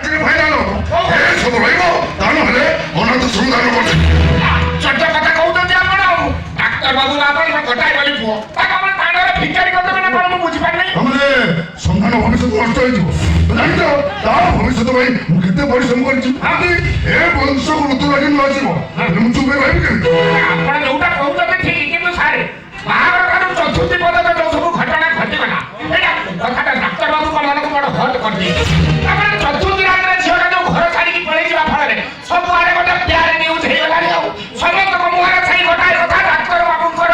Final ସବୁ ରହିବ ତା ନହେଲେ ଅନାଥ ସନ୍ଧାନ କରୁଛି ସତ୍ୟ କଥା କହୁଛନ୍ତି ଆପଣ ଡାକ୍ତର ବାବୁ ଆପଣ ଗୋଟାଏ ଗଲି ପୁଅ ତାକୁ ଆପଣ ତାଣ୍ଡରେ ଭିକାରୀ କରିଦେବେ ନା କଣ ମୁଁ ବୁଝିପାରିନି ତାମାନେ ସନ୍ଧାନ ଭବିଷ୍ୟତ ନଷ୍ଟ ହେଇଯିବ ଜାଣିଛ ତା ଭବିଷ୍ୟତ ପାଇଁ ମୁଁ କେତେ ପରିଶ୍ରମ କରିଛି ଏ ବଂଶକୁ ଋତୁ ଲାଗି ନ ଆସିବ ମୁଁ ଚୁପ୍ ରହିବି କେମିତି ଆପଣ ଯୋଉଟା କହୁଛନ୍ତି ଠିକ କିନ୍ତୁ ସାରେ ବାହାଘର ଠାରୁ ଚତୁର୍ଥୀ ପର୍ଯ୍ୟନ୍ତ ଯୋଉ ସବୁ ଘଟଣା ଘଟିଗଲା ଏଇଟା କଥାଟା ଡାକ୍ତର ବାବୁଙ୍କ ମନକୁ ବଡ ହଟ୍ କରିଦେଇଛି ତାପରେ ଚତୁର୍ଥୀ ରାତିରେ ଝିଅଟା ଯୋଉ ଘର ଛାଡ଼ିକି ପଳେଇଯିବା ଫଳରେ ସବୁଆଡେ ଗୋଟେ ପ୍ୟାର ନ୍ୟୁଜ୍ ହେଇଗଲାଣି ଆଉ ସମସ୍ତଙ୍କ ମୁହଁରେ ସେଇ ଗୋଟାଏ କଥା ଡାକ୍ତର ବାବୁଙ୍କର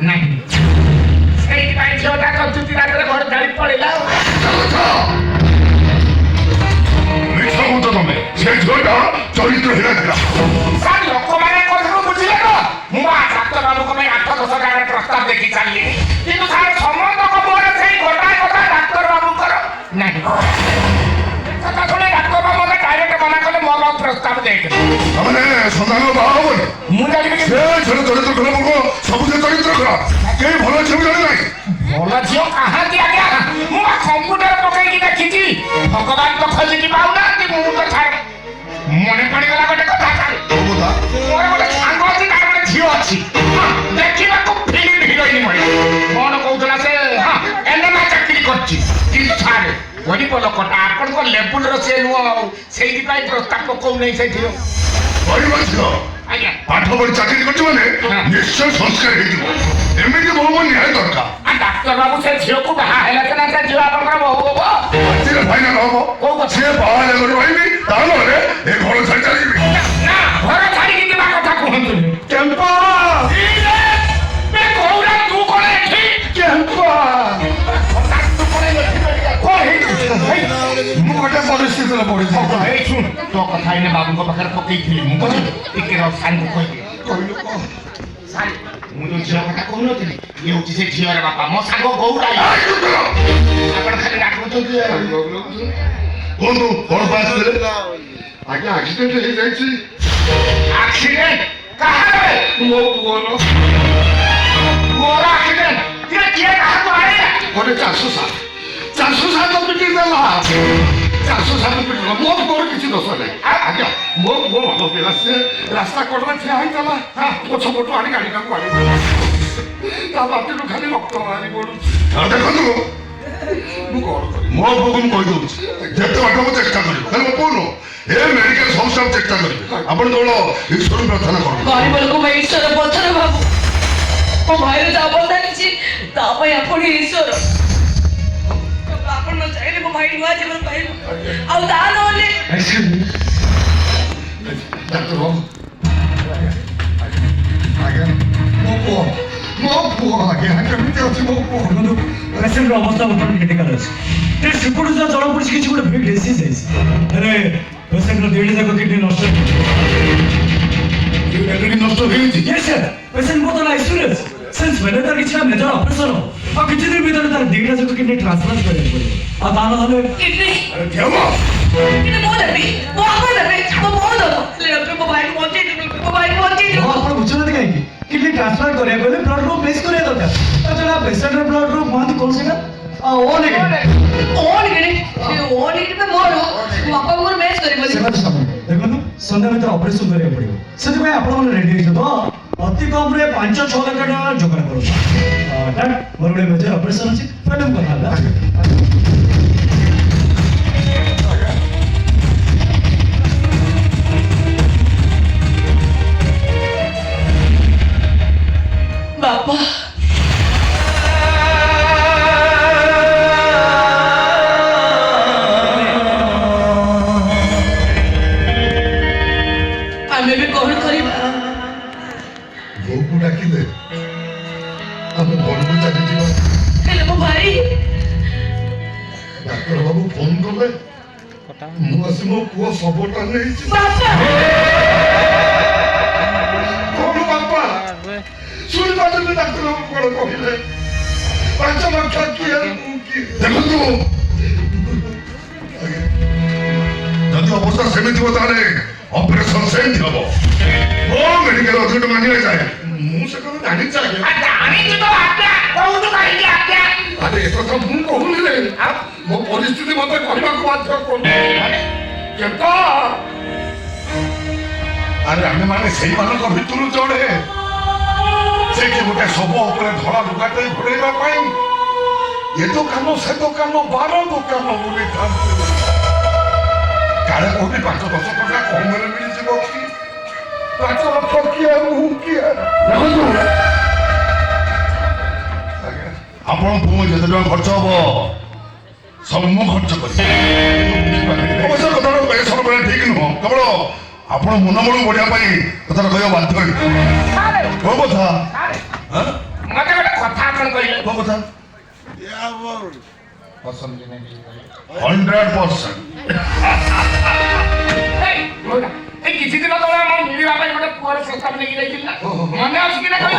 ନାହିଁ ସେଇଥିପାଇଁ ଝିଅଟା ଚତୁର୍ଥୀ ରାତିରେ ଘର ଛାଡ଼ି ପଳେଇଲା ମିଛ କହୁଛ ତମେ ସେ ଝିଅଟା ଚରିତ୍ରହୀନ ଥିଲା ସାର୍ ଲୋକମାନେ କଥାକୁ ବୁଝିଲେ ତ ମୁଁ ଡାକ୍ତର ବାବୁଙ୍କ ପାଇଁ 8-10 ଟାରେ ପ୍ରସ୍ତାବ ଦେଖି ଚାଲିଲି କିନ୍ତୁ ସାର୍ ସମସ୍ତଙ୍କ ମୁହଁରେ ସେଇ ଗୋଟାଏ କଥା ଡାକ୍ତର ବାବୁଙ୍କର ନାହିଁ କଥା ଶୁଣି ଡାକ୍ତର ବାବୁ ମତେ ଡାଇରେକ୍ଟ ମନା କଲେ ମୋ ବାବୁ ପ୍ରସ୍ତାବ ଦେଇଥିଲେ ତାମାନେ ସନ୍ଧାନ ବାହା ହବନି ମୁଁ ଜାଣିବି ସେ ଝିଅ ଚରିତ୍ର ଖରାପ ହବ ସବୁ ଯେ ଚରିତ୍ର ଖରାପ କେହି ଭଲ ଝିଅ ଜାଣେ ନାହିଁ ଭଲ ଝିଅ କାହାନ୍ତି ଆଜ୍ଞା ମୁଁ କମ୍ପ୍ୟୁଟର ପକେଇକି ଦେଖିଛି ଭଗବାନ ତ ଖୋଜିକି ପାଉନାହାନ୍ତି ମୁଁ ତ ଛାଡ ମନେ ପଡିଗଲା ଗୋଟେ କଥା ମୋର ଗୋଟେ ସାଙ୍ଗ ଅଛି ତାର ଗୋଟେ ଝିଅ ଅଛି ଦେଖିବାକୁ ଫିଲ୍ମ ହିରୋଇନ ଭଳି କଣ କହୁଥିଲା ସେ ଏନେମା ଚାକିରି କରିଛି କିନ୍ତୁ ଛାଡେ ଗରିବ ଲୋକଟା ଆପଣଙ୍କ ଲେବୁଲର ସେ ନୁହଁ ଆଉ ସେଇଥିପାଇଁ ପ୍ରସ୍ତାବ ପକଉନେଇ ସେଇଥିରେ ଗରିବ ଝିଅ ଆଜ୍ଞା ପାଠ ପଢି ଚାକିରି କରିଛି ମାନେ ନିଶ୍ଚୟ ସଂସ୍କାର ହେଇଯିବ ଏମିତି ବହୁ ନିହାତି ଦରକାର ଡାକ୍ତର ବାବୁ ସେ ଝିଅକୁ ବାହା ହେଲା ସିନା ସେ ଝିଅ ଆପଣଙ୍କର ବହୁ ହବ ଫାଇନାଲ ହବ କୋଉ କଥା ସିଏ ବାହା ହେଲେ କରି ରହିବି ତା ନହେଲେ ଏ ଘର ଛାଡ଼ି ଚାଲିଯିବି ନା ଘର ଛାଡ଼ିକି ଯିବା କଥା କୁହନ୍ତୁନି କେମ୍ପା ତୁ କଣ ଏଠି କେମ୍ପା ମୁଁ ଗୋଟେ ପରିସ୍ଥିତିରେ ପଡିଛି ଏଇ ଶୁଣ ତୋ କଥା ଏଇନେ ବାବୁଙ୍କ ପାଖରେ ପକେଇଥିଲି ମୁଁ ବୁଝିଲି ଟିକେ ସାର୍ଙ୍କୁ କହିଲି କହିଲୁ କଣ ସାର୍ ମୁଁ ଯୋଉ ଝିଅ କଥା କହୁନଥିଲି ଇଏ ହଉଛି ସେ ଝିଅର ବାପା ମୋ ସାଙ୍ଗ ଗୌରା ଆପଣ ଖାଲି ଡାକୁଛନ୍ତି କୁହନ୍ତୁ କଣ ପାଇଁ ଆସିଥିଲେ ଆଜ୍ଞା ଆକ୍ସିଡେଣ୍ଟ ହେଇଯାଇଛି ଆକ୍ସିଡେଣ୍ଟ କାହାର ମୋ ପୁଅର ଆକ୍ସିଡେଣ୍ଟ କିଏ କାହାକୁ ଆଣିଲା ଗୋଟେ ଚାଷ ସାତ ପିଟି ଦେଲା ଚାଷ ସାତ ପିଟି ଦେଲା ମୋ ପୁଅର କିଛି ଦୋଷ ନାହିଁ ଆଜ୍ଞା ମୋ ପୁଅ ଭଲ ପିଲା ସେ ରାସ୍ତା କଡ଼ରେ ଠିଆ ହେଇଥିଲା ପଛ ପଟୁ ଆଣି ଗାଡ଼ିଟାକୁ ଆଣି ତା ବାଟିରୁ ଖାଲି ରକ୍ତ ବାହାରି ପଡୁଛି ଦେଖନ୍ତୁ ମୁଁ କଣ କରିବି ମୋ ପୁଅକୁ ମୁଁ କହିଦେଉଛି ଯେତେ ବାଟ ମୁଁ ଚେଷ୍ଟା କରିବି ଖାଲି ମୋ ପୁଅ ନୁହଁ ଏ ମେଡିକାଲ ସବୁ ସବୁ ଚେଷ୍ଟା କରିବି ଆପଣ କେବଳ ଈଶ୍ୱର ପ୍ରାର୍ଥନା କରନ୍ତୁ ଗରିବ ଲୋକ ପାଇଁ ଈଶ୍ୱର ପଥର ଭାବୁ ମୋ ଭାଇର ଯାହା ଅବସ୍ଥା କିଛି ତା ପାଇଁ ଆପଣ ଈଶ୍ୱର ଆପଣ ନ ଚାହିଁଲେ ମୋ ଭାଇ ନୂଆ ଜୀବନ ପାଇବ ଆଉ ତା ନହେଲେ ଡାକ୍ତର ବାବୁ ଆଜ୍ଞା ମୋ ପୁଅ ଆଜ୍ଞା କେମିତି ଅଛି ମୋ ପୁଅ ଦେଖନ୍ତୁ ପେସେଣ୍ଟର ଅବସ୍ଥା ବର୍ତ୍ତମାନ କ୍ରିଟିକାଲ ଅଛି ଟେଷ୍ଟ ରିପୋର୍ଟ ଯାହା ଜଣାପଡ଼ିଛି କିଛି ଗୋଟେ ବିଗ୍ ଡିସିଜ୍ ହେଇଛି ହେଲେ ପେସେଣ୍ଟର ଦୁଇଟି ଯାକ କିଡନୀ ନଷ୍ଟ କିଡନୀ ନଷ୍ଟ ହେଇଯାଇଛି yes sir ପେସେଣ୍ଟ ବର୍ତ୍ତମାନ ଆଇସିୟୁରେ ଅଛି ସେନ୍ସ ମାନେ ତାର କିଛି ମେଜର ଅପରେସନ ଆଉ କିଛି ଦିନ ଭିତରେ ତାର ଦୁଇଟା ଯାକ କିଡନୀ ଟ୍ରାନ୍ସପ୍ଲାଣ୍ଟ କରିବାକୁ ପଡ଼ିବ ଆଉ ତା ନହେଲେ କିଡନୀ ଦେବ କିନ୍ତୁ ମୁଁ ଦେବି ମୋ ଆପଣ ଦେବେ ମୋ ବୋଉ ଦେବ ହେଲେ ଡକ୍ଟର ମୋ ଭାଇକୁ ବଞ୍ଚେଇ ଦେବି ମୋ ଭାଇକୁ ବଞ୍ଚେଇ ଦେବ ଆପଣ ବୁଝୁନାହାନ୍ତି କାହିଁକି କିଡନୀ ଟ୍ରାନ୍ସପ୍ଲାଣ୍ଟ କରିବାକୁ ହେଲେ ବ୍ଲଡ ଗ୍ରୁପ୍ ମିକ୍ସ କରିବା ଦରକାର ତା ଛଡ଼ା ପେସେଣ୍ଟର ବ୍ଲଡ ଗ୍ରୁପ୍ କୁହନ୍ତି କ'ଣ ସେଇଟା ଓ ନେଗେଟିଭ ଓ ନେଗେଟିଭ ମୋର ବାପାଙ୍କର ମ୍ୟାଚ୍ କରିବନି ଦେଖନ୍ତୁ ସନ୍ଧ୍ୟା ଭିତରେ ଅପରେସନ କରିବାକୁ ପଡ଼ିବ ସେଥିପାଇଁ ଆପଣମାନେ ରେଡି ହେଇଛ ତ ଅତି କମ୍ରେ 5-6 ଲକ୍ଷ ଟଙ୍କା ଯୋଗାଡ଼ କରନ୍ତୁ ମୋର ଗୋଟେ ମେଜର ଅପରେସନ ଅଛି ମ୍ୟାଡ଼ାମ କଥା ହେଲା ବାପା ଆମେ ବି କଣ କରିବା ବୋଉକୁ ଡାକିଲେ ଆମେ ଘରକୁ ଚାଲିଯିବା ହେଲେ ମୋ ଭାଇ ଡାକ୍ତର ବାବୁ ଫୋନ କଲେ ମୁଁ ଆସି ମୋ ପୁଅ ଶବଟା ନେଇଛି ବାପା କଣ ବାପା ଶୁଣିପାରୁଛନ୍ତି ଡାକ୍ତର ବାବୁ କଣ କହିଲେ 5 ଲକ୍ଷ କିଏ ଦେଖନ୍ତୁ ଯଦି ଅବସ୍ଥା ସେମିତି ଥିବ ତାହେଲେ ଅପରେସନ ସେମିତି ହବ ଓ ମେଡିକାଲ ଅଧିକ ଟଙ୍କା ନିଆଯାଏ ମୁଁ ସେ କଥା ଜାଣିଛି ଆଜ୍ଞା ଜାଣିଛୁ ତ ଆଜ୍ଞା କହୁଛୁ କାହିଁକି ଆଜ୍ଞା ଆରେ ଏ କଥା ମୁଁ କହୁନି ରେ ମୋ ପରିସ୍ଥିତି ମତେ କହିବାକୁ ବାଧ୍ୟ କରୁଛି କେନ୍ତା ଆରେ ଆମେମାନେ ସେଇମାନଙ୍କ ଭିତରୁ ଜଣେ ସେ କି ଗୋଟେ ଶବ ଉପରେ ଧଳା ଲୁଗାଟେ ଘୋଡ଼େଇବା ପାଇଁ ଏ ଦୋକାନ ସେ ଦୋକାନ 12 ଦୋକାନ ବୁଲିଥାନ୍ତି। କାଳେ କୋଉଠି 5-10 ଟଙ୍କା କମରେ ମିଳିଯିବ କି? 5 ଲକ୍ଷ କିଏ ମୁଁ କିଏ? ଦେଖନ୍ତୁ ଆପଣ ପୁଅ ଯେତେ ଟଙ୍କା ଖର୍ଚ୍ଚ ହବ ସବୁ ମୁଁ ଖର୍ଚ୍ଚ କରିବି। ଅବଶ୍ୟ କଥାଟା ସବୁବେଳେ ଠିକ ନୁହଁ, କେବଳ ଆପଣ ମନମୂଳକୁ ବଢିବା ପାଇଁ କଥାଟା କହିବା ବାଧ୍ୟ କୋଉ କଥା? ମତେ ଗୋଟେ କଥା ଆପଣ କହିଲେ କୋଉ କଥା? ପସନ୍ଦ ନାହିଁ 100%। এই କିଛି ଦିନ ତଳେ ଆମ ମିଳିବା ପାଇଁ ଗୋଟେ ପୁଅର ପ୍ରସ୍ତାବ ନେଇକି ଯାଇଥିଲି ନା, ମନେ ଅଛି କି ନା କହିଲ?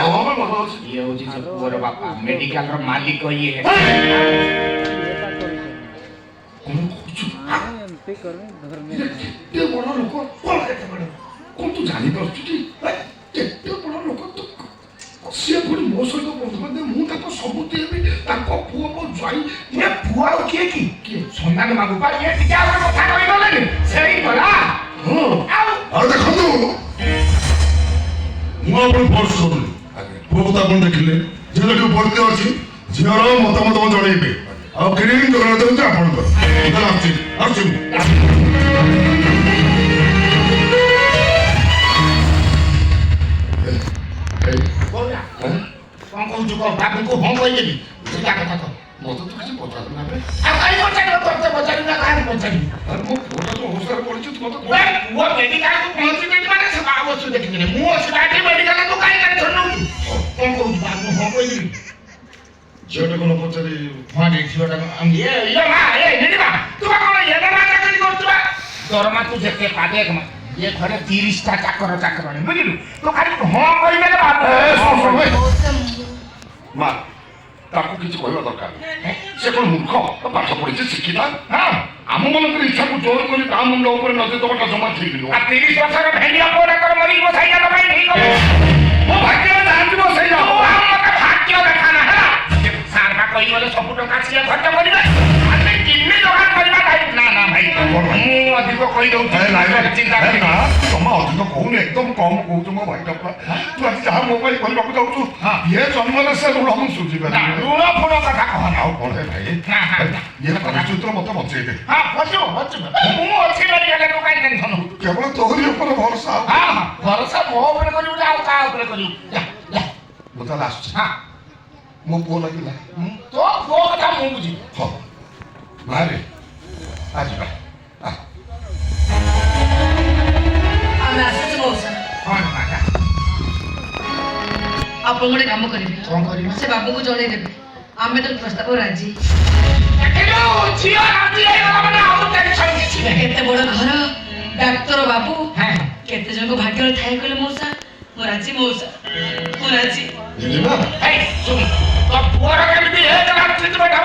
ଇଏ ହଉଛି ସେ ପୁଅର ବାପା, ମେଡିକାଲର ମାଲିକ ଇଏ। କେତେ ବଡ଼ ଲୋକ କେତେ ବଡ଼ କଣ ତୁ ଜାଣିପାରୁଛୁ କି? କେତେ ବଡ଼ ଲୋକ ତୁ ସିଏ ପୁଣି ମୋ ସହିତ ବନ୍ଧୁବାନ୍ଧବ ମୁଁ ତାଙ୍କ ସବୁ ଦେବି ତାଙ୍କ ପୁଅ ମୋ ଜ୍ୱାଇଁ ଇଏ ପୁଅ ଆଉ କିଏ କି? କିଏ ସନ୍ଧାନ ବାବୁ ପା ଇଏ ଟିକେ ଆଉ ଗୋଟେ କଥା କହିଗଲେନି ସେଇ ଗଲା। ଆଉ ଦେଖନ୍ତୁ ମୁଁ ଆପଣ ଫୋର୍ସ କରୁନି, ପୁଅକୁ ତ ଆପଣ ଦେଖିଲେ ଝିଅ ଯୋଉ ପରିଚୟ ଅଛି ଝିଅର ମତାମତ ଜଣେଇବେ। ଆଉ କ୍ଲିନିଂ ଜଗନ୍ନାଥ ହଉଛି ଆପଣଙ୍କର। ଆସୁଛି ଆସୁଛି ମୁଁ। କଣ କହୁଛୁ କହ, ବାବୁଙ୍କୁ ହଁ କହିଦେବି ସେଟା କଥା କହ। ମତେ ତ କିଛି ପଚାରୁ ନା ଆଉ କାହିଁ ପଚାରିବ, ତୋତେ ପଚାରିବି ନା କାହାକୁ ପଚାରିବି? ମୋ ପୁଅଟା ତ ଅବସ୍ଥାରେ ପଡ଼ିଛି ତୁ ମତେ ପୁଅ ମେଡିକାଲକୁ ପହଞ୍ଚିଯାଇଛି ମାନେ ସେ ବାବୁ ଅଛି ଦେଖିଥିଲି, ମୁଁ ଅଛି ବାକି ମେଡିକାଲ ତୁ କାହିଁ ଟେନସନ ନଉଛୁ? କଣ କହୁଛୁ ବାବୁ ହଁ କହିଦେବି? ଝିଅଟାକୁ ନ ପଚାରି ହଁ ଝିଅଟା ଇଏ ମା ଏ ନିଡ଼ିମା ତୁ ବା କଣ ଏନେ ମା ଚାକିରି କରୁଛୁ ବା? ଦରମା ତୁ ଯେତେ ପାଦେ ଇଏ ଘରେ 30ଟା ଚାକରାଣୀ ବୁଝିଲୁ? ତୁ ଖାଲି ହଁ କହିବେ ନା ମା ତାକୁ କିଛି କହିବା ଦରକାର ସେ କଣ ମୂର୍ଖ ପାଠ ପଢିଛି ଶିଖିଲା? ହଁ ଆମ ମାନଙ୍କର ଇଚ୍ଛାକୁ ଜୋର କରି ତା ମୁଣ୍ଡ ଉପରେ ନଜର ଦେବାଟା ଜମା ଠିକ ନୁହଁ। 30 ବର୍ଷର ଭେଣ୍ଡିଆ ପୁଅ ଡାକ୍ତର ମରିକି ବସାଇଲା ତ ପାଇଁ ଠିକ ମୋ ଭାଗ୍ୟରେ ଯାଆନ୍ତି ବସେଇ ଯାଅ। ମତେ ଭାଗ୍ୟ ଦେଖା ନା ହେଲା ସାର୍ ବା କହିଗଲେ ସବୁ ଟଙ୍କା ସିଏ ଖର୍ଚ୍ଚ କରିବେ ଆମେ କିଡନୀ ଦୋକାନ କରିବା ଭାଇ ନା ନା ଭାଇ ମୁଁ ଅଧିକ କହିଦଉଛି ଚିନ୍ତା କରିବି ଜମା ଅଧିକ କହୁନି ଏକଦମ କମ କହୁଛୁ ମୋ ଭାଇଟା ତୁ ଆଜି ଯାହା ମୋ ପାଇଁ କରିବାକୁ ଯାଉଛୁ ଇଏ ଜନ୍ମରେ ସେ ଋଣ ମୁଁ ସୁଝିପାରିବି। ଋଣ ଫୁଣ କଥା କହନା ଆଉ କଣ ଭାଇ ଇଏ ପରିସ୍ଥିତିରେ ମତେ ବଞ୍ଚେଇଦେ। ହଁ ବସିବ ମୁଁ ଅଛି ମେଡିକାଲ ତୁ କାହିଁ ଟେନସନ ହଉଛୁ? କେବଳ ତୋରି ଉପରେ ଭରସା ଆଉ ହଁ ହଁ ଭରସା ମୋ ଉପରେ କରିବୁ ନା ଆଉ କାହା ଉପରେ କରିବୁ? ମୁଁ ତାହେଲେ ଆସୁଛି। ହଁ ମୋ ପୁଅ ଲାଗିଲା ତୋ ପୁଅ କଥା ମୁଁ ବୁଝିବି। ହଉ ମାରେ ଆସିବା ଆମେ ଆସୁଛୁ ମଉସା। ହଁ ମାତା ଆପଣ ଗୋଟେ କାମ କରିବେ, କଣ କରିବି? ସେ ବାବୁଙ୍କୁ ଜଣେଇଦେବେ ଆମେ ତ ପ୍ରସ୍ତାବ ରାଜି। ଦେଖିଲୁ ଝିଅ ରାଜି ହେଇଗଲା ମାନେ ଆଉ ଟେନସନ କିଛି ନାହିଁ। ଏତେ ବଡ ଘର, ଡାକ୍ତର ବାବୁ, ହଁ କେତେ ଜଣଙ୍କ ଭାଗ୍ୟରେ ଥାଏ କହିଲେ ମଉସା? ମୁଁ ରାଜି ମଉସା, ମୁଁ ରାଜି। ଯିବା ହେଇ ଶୁଣ ତୋ ପୁଅର କେମିତି ହେଇଗଲା ଟ୍ରିଟମେଣ୍ଟ